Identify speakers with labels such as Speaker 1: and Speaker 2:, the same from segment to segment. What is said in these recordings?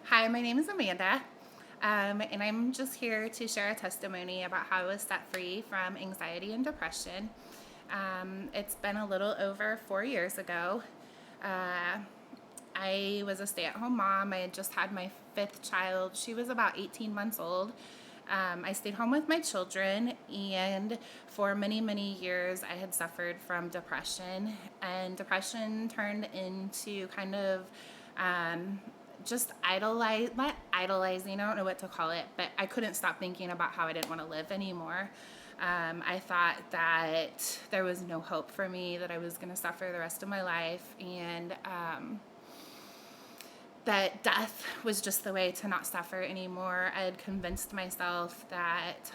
Speaker 1: Hi, my name is Amanda, and I'm just here to share a testimony about how I was set free from anxiety and depression. It's been a little over 4 years ago. Uh, I was a stay at home mom. I had just had my fifth child. She was about 18 months old. I stayed home with my children, and for many, many years, I had suffered from depression. And depression turned into kind of just not idolizing, I don't know what to call it, but I couldn't stop thinking about how I didn't want to live anymore. I thought that there was no hope for me, that I was going to suffer the rest of my life, and that death was just the way to not suffer anymore. I had convinced myself that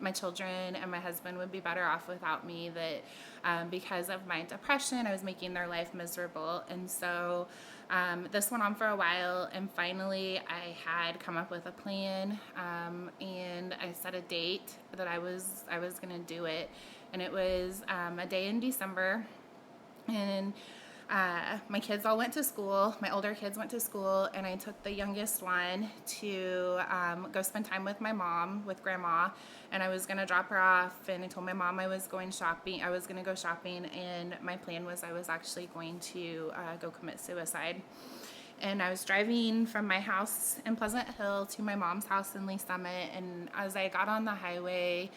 Speaker 1: my children and my husband would be better off without me, that because of my depression, I was making their life miserable. And so this went on for a while, and finally I had come up with a plan, and I set a date that I was going to do it. And it was a day in December, and my kids all went to school. My older kids went to school, and I took the youngest one to go spend time with my mom, with grandma. And I was gonna drop her off, and I told my mom I was going shopping. I was gonna go shopping, and my plan was I was actually going to go commit suicide. And I was driving from my house in Pleasant Hill to my mom's house in Lee Summit. And as I got on the highway,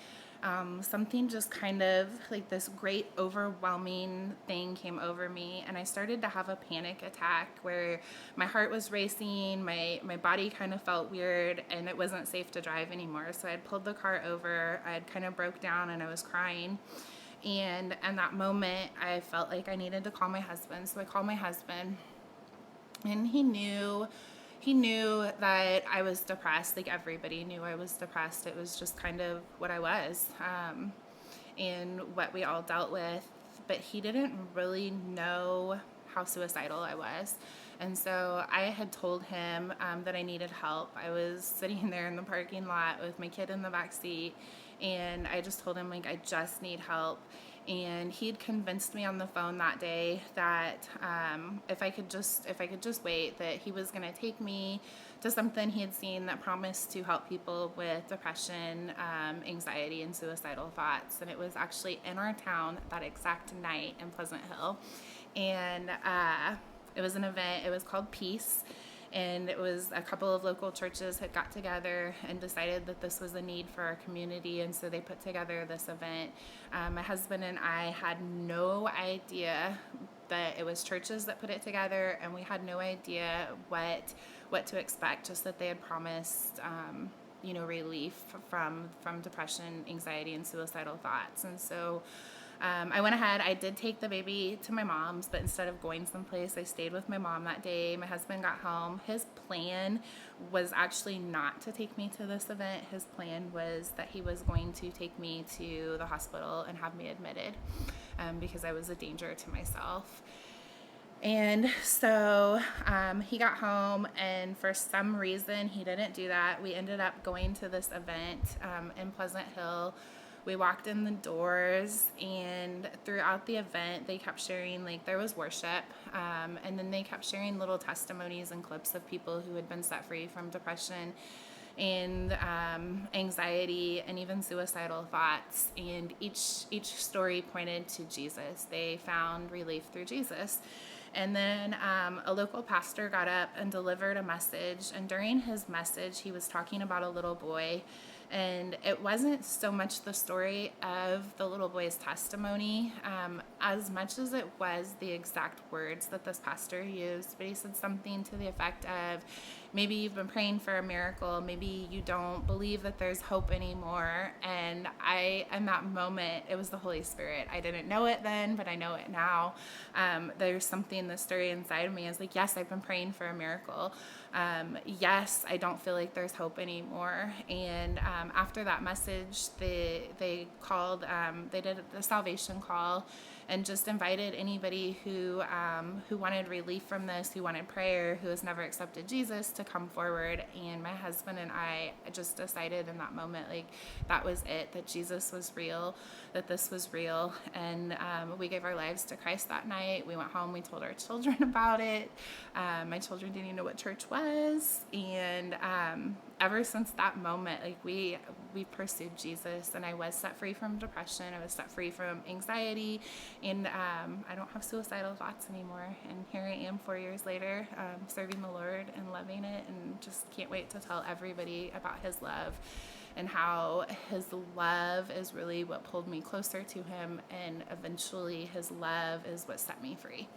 Speaker 1: something just kind of like this great overwhelming thing came over me, and I started to have a panic attack where my heart was racing, my body kind of felt weird, and it wasn't safe to drive anymore. So I had pulled the car over, I had kind of broke down, and I was crying. And in that moment, I felt like I needed to call my husband. So I called my husband, and he knew that I was depressed. Like, everybody knew I was depressed. It was just kind of what I was, and what we all dealt with. But he didn't really know how suicidal I was. And so I had told him that I needed help. I was sitting there in the parking lot with my kid in the back seat, and I just told him, like, I just need help. And he'd convinced me on the phone that day that if I could just wait, that he was going to take me to something he had seen that promised to help people with depression, anxiety, and suicidal thoughts. And it was actually in our town that exact night in Pleasant Hill. And it was an event. It was called Peace. And it was a couple of local churches had got together and decided that this was a need for our community, and so they put together this event. My husband and I had no idea that it was churches that put it together, and we had no idea what to expect. Just that they had promised, relief from depression, anxiety, and suicidal thoughts. And so I went ahead. I did take the baby to my mom's, but instead of going someplace, I stayed with my mom that day. My husband got home. His plan was actually not to take me to this event. His plan was that he was going to take me to the hospital and have me admitted, because I was a danger to myself. And so he got home, and for some reason, he didn't do that. We ended up going to this event in Pleasant Hill. We walked in the doors, and throughout the event, they kept sharing, like, there was worship, and then they kept sharing little testimonies and clips of people who had been set free from depression and anxiety and even suicidal thoughts. And each story pointed to Jesus. They found relief through Jesus. And then a local pastor got up and delivered a message. And during his message, he was talking about a little boy. And it wasn't so much the story of the little boy's testimony, as much as it was the exact words that this pastor used. But he said something to the effect of, maybe you've been praying for a miracle, maybe you don't believe that there's hope anymore. And in that moment, it was the Holy Spirit. I didn't know it then, but I know it now. There's something that stirred inside of me. I was like, yes, I've been praying for a miracle. Yes, I don't feel like there's hope anymore. And after that message, they called, they did the salvation call, and just invited anybody who wanted relief from this, who wanted prayer, who has never accepted Jesus, to come forward. And my husband and I just decided in that moment, like, that was it, that Jesus was real, that this was real. And we gave our lives to Christ that night. We went home, we told our children about it. My children didn't even know what church was. And ever since that moment, like, we pursued Jesus, and I was set free from depression. I was set free from anxiety, and I don't have suicidal thoughts anymore. And here I am 4 years later, serving the Lord and loving it, and just can't wait to tell everybody about his love and how his love is really what pulled me closer to him, and eventually his love is what set me free.